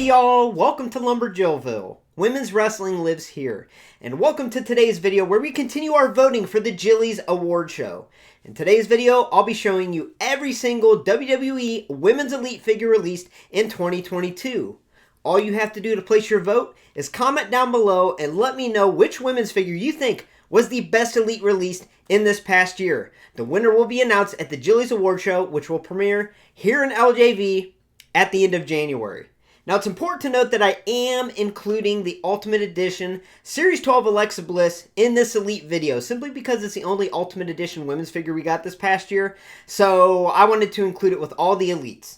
y'all, welcome to LumberJillville. Women's wrestling lives here. And welcome to today's video where we continue our voting for the Jillies Award Show. In today's video, I'll be showing you every single WWE Women's Elite figure released in 2022. All you have to do to place your vote is comment down below and let me know which women's figure you think was the best Elite released in this past year. The winner will be announced at the Jillies Award Show, which will premiere here in LJV at the end of January. Now, it's important to note that I am including the Ultimate Edition Series 12 Alexa Bliss in this Elite video, simply because it's the only Ultimate Edition women's figure we got this past year, so I wanted to include it with all the Elites.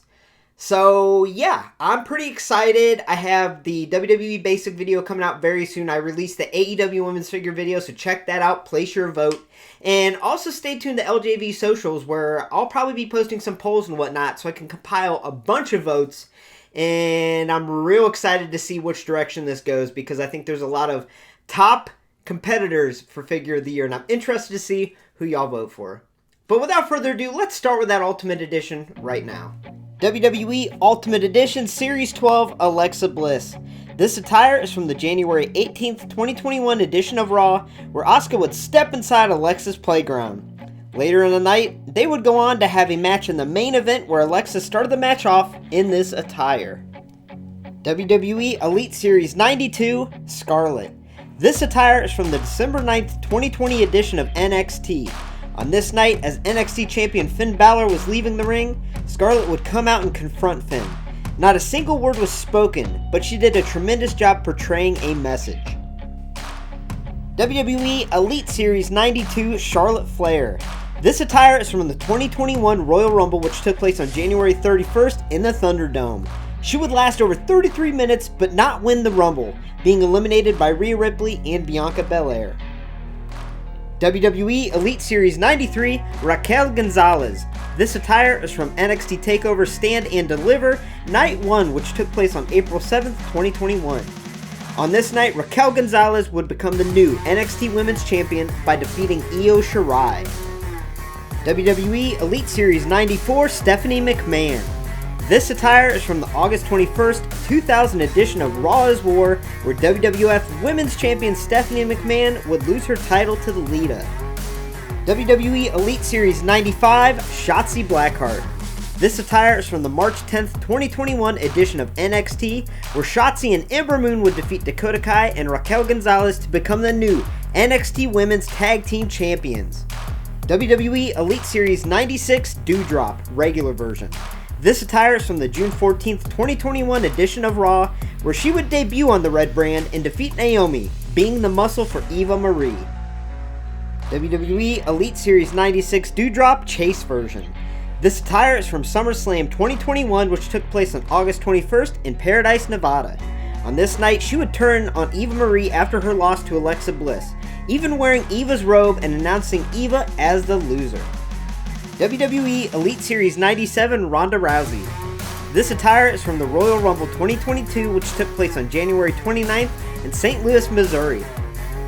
So, yeah, I'm pretty excited. I have the WWE Basic video coming out very soon. I released the AEW Women's Figure video, so check that out. Place your vote. And also stay tuned to LJV Socials, where I'll probably be posting some polls and whatnot, so I can compile a bunch of votes. And I'm real excited to see which direction this goes, because I think there's a lot of top competitors for Figure of the Year, and I'm interested to see who y'all vote for. But without further ado, let's start with that Ultimate Edition right now. WWE Ultimate Edition Series 12 Alexa Bliss. This attire is from the January 18th, 2021 edition of Raw, where Asuka would step inside Alexa's playground. Later in the night, they would go on to have a match in the main event where Alexa started the match off in this attire. WWE Elite Series 92 Scarlett. This attire is from the December 9th, 2020 edition of NXT. On this night, as NXT champion Finn Balor was leaving the ring, Scarlett would come out and confront Finn. Not a single word was spoken, but she did a tremendous job portraying a message. WWE Elite Series 92 Charlotte Flair. This attire is from the 2021 Royal Rumble, which took place on January 31st in the Thunderdome. She would last over 33 minutes but not win the Rumble, being eliminated by Rhea Ripley and Bianca Belair. WWE Elite Series 93 Raquel Gonzalez. This attire is from NXT TakeOver Stand and Deliver Night 1, which took place on April 7th, 2021. On this night, Raquel Gonzalez would become the new NXT Women's Champion by defeating Io Shirai. WWE Elite Series 94 Stephanie McMahon. This attire is from the August 21st, 2000 edition of Raw is War, where WWF Women's Champion Stephanie McMahon would lose her title to Lita. WWE Elite Series 95 Shotzi Blackheart. This attire is from the March 10th, 2021 edition of NXT, where Shotzi and Ember Moon would defeat Dakota Kai and Raquel Gonzalez to become the new NXT Women's Tag Team Champions. WWE Elite Series 96 Dewdrop regular version. This attire is from the June 14th, 2021 edition of Raw, where she would debut on the red brand and defeat Naomi, being the muscle for Eva Marie. WWE Elite Series 96 Doudrop Chase version. This attire is from SummerSlam 2021, which took place on August 21st in Paradise, Nevada. On this night, she would turn on Eva Marie after her loss to Alexa Bliss, even wearing Eva's robe and announcing Eva as the loser. WWE Elite Series 97 Ronda Rousey. This attire is from the Royal Rumble 2022, which took place on January 29th in St. Louis, Missouri.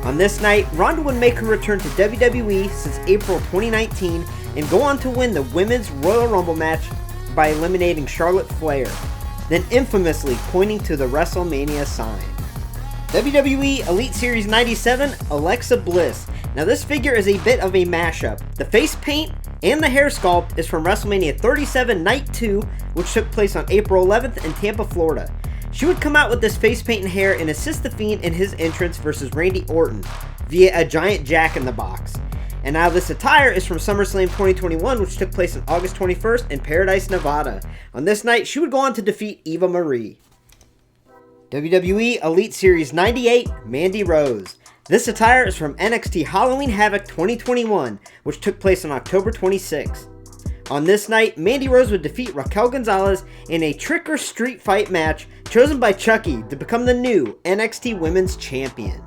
On this night, Ronda would make her return to WWE since April 2019 and go on to win the Women's Royal Rumble match by eliminating Charlotte Flair, then infamously pointing to the WrestleMania sign. WWE Elite Series 97 Alexa Bliss. Now this figure is a bit of a mashup. The face paint and the hair sculpt is from WrestleMania 37 Night 2, which took place on April 11th in Tampa, Florida. She would come out with this face paint and hair and assist The Fiend in his entrance versus Randy Orton via a giant Jack-in-the-Box. And now this attire is from SummerSlam 2021, which took place on August 21st in Paradise, Nevada. On this night, she would go on to defeat Eva Marie. WWE Elite Series 98 Mandy Rose. This attire is from NXT Halloween Havoc 2021, which took place on October 26th. On this night, Mandy Rose would defeat Raquel Gonzalez in a trick or street fight match chosen by Chucky to become the new NXT Women's Champion.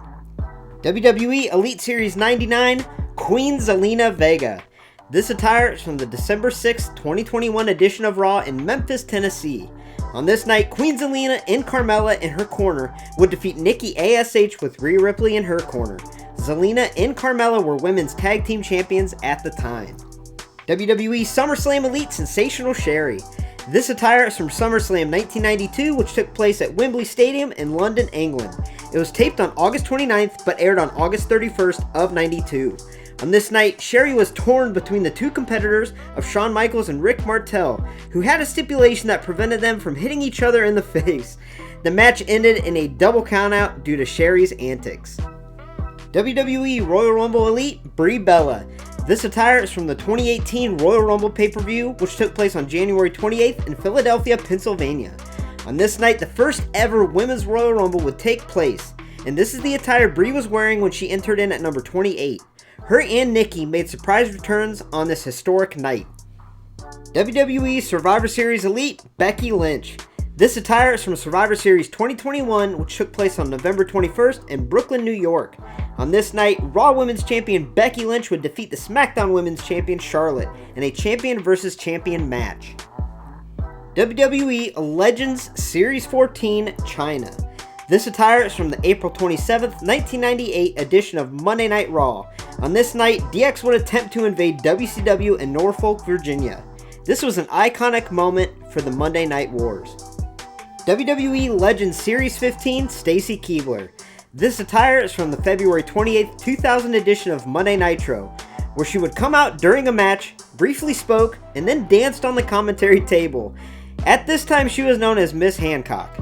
WWE Elite Series 99 Queen Zelina Vega. This attire is from the December 6th, 2021 edition of Raw in Memphis, Tennessee. On this night, Queen Zelina and Carmella in her corner would defeat Nikki ASH with Rhea Ripley in her corner. Zelina and Carmella were women's tag team champions at the time. WWE SummerSlam Elite Sensational Sherri. This attire is from SummerSlam 1992, which took place at Wembley Stadium in London, England. It was taped on August 29th, but aired on August 31st of 92. On this night, Sherri was torn between the two competitors of Shawn Michaels and Rick Martel, who had a stipulation that prevented them from hitting each other in the face. The match ended in a double countout due to Sherri's antics. WWE Royal Rumble Elite, Brie Bella. This attire is from the 2018 Royal Rumble pay-per-view, which took place on January 28th in Philadelphia, Pennsylvania. On this night, the first ever Women's Royal Rumble would take place, and this is the attire Brie was wearing when she entered in at number 28. Her and Nikki made surprise returns on this historic night. WWE Survivor Series Elite, Becky Lynch. This attire is from Survivor Series 2021, which took place on November 21st in Brooklyn, New York. On this night, Raw Women's Champion Becky Lynch would defeat the SmackDown Women's Champion Charlotte in a champion versus champion match. WWE Legends Series 14, Chyna. This attire is from the April 27th, 1998 edition of Monday Night Raw. On this night, DX would attempt to invade WCW in Norfolk, Virginia. This was an iconic moment for the Monday Night Wars. WWE Legends Series 15, Stacy Keibler. This attire is from the February 28th, 2000 edition of Monday Nitro, where she would come out during a match, briefly spoke, and then danced on the commentary table. At this time, she was known as Miss Hancock.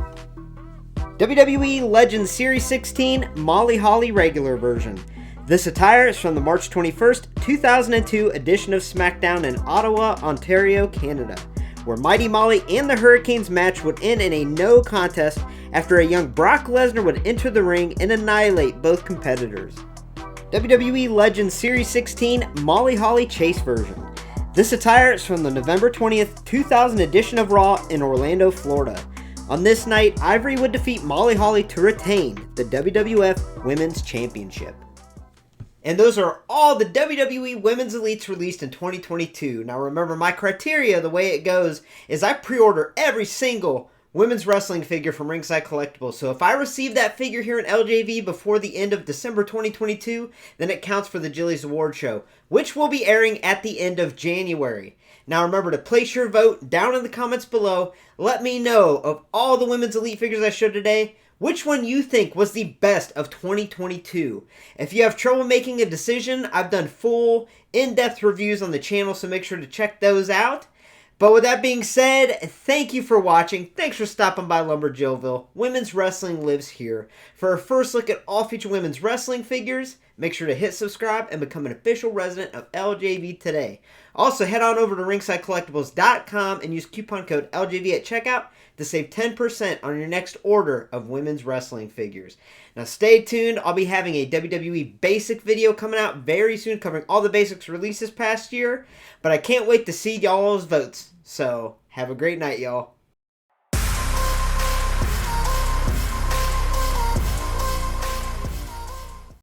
WWE Legends Series 16, Molly Holly regular version. This attire is from the March 21st, 2002 edition of SmackDown in Ottawa, Ontario, Canada, where Mighty Molly and the Hurricanes match would end in a no contest after a young Brock Lesnar would enter the ring and annihilate both competitors. WWE Legends Series 16, Molly Holly Chase version. This attire is from the November 20th, 2000 edition of Raw in Orlando, Florida. On this night, Ivory would defeat Molly Holly to retain the WWF Women's Championship. And those are all the WWE Women's Elites released in 2022. Now remember, my criteria, the way it goes, is I pre-order every single women's wrestling figure from Ringside Collectibles. So if I receive that figure here in LJV before the end of December 2022, then it counts for the Jillies Award Show, which will be airing at the end of January. Now remember to place your vote down in the comments below. Let me know, of all the women's elite figures I showed today, which one you think was the best of 2022. If you have trouble making a decision, I've done full, in-depth reviews on the channel, so make sure to check those out. But with that being said, thank you for watching. Thanks for stopping by LumberJillville. Women's wrestling lives here. For our first look at all future women's wrestling figures, make sure to hit subscribe and become an official resident of LJV today. Also, head on over to ringsidecollectibles.com and use coupon code LJV at checkout to save 10% on your next order of women's wrestling figures. Now stay tuned. I'll be having a WWE Basic video coming out very soon covering all the Basics released this past year. But I can't wait to see y'all's votes. So, have a great night, y'all.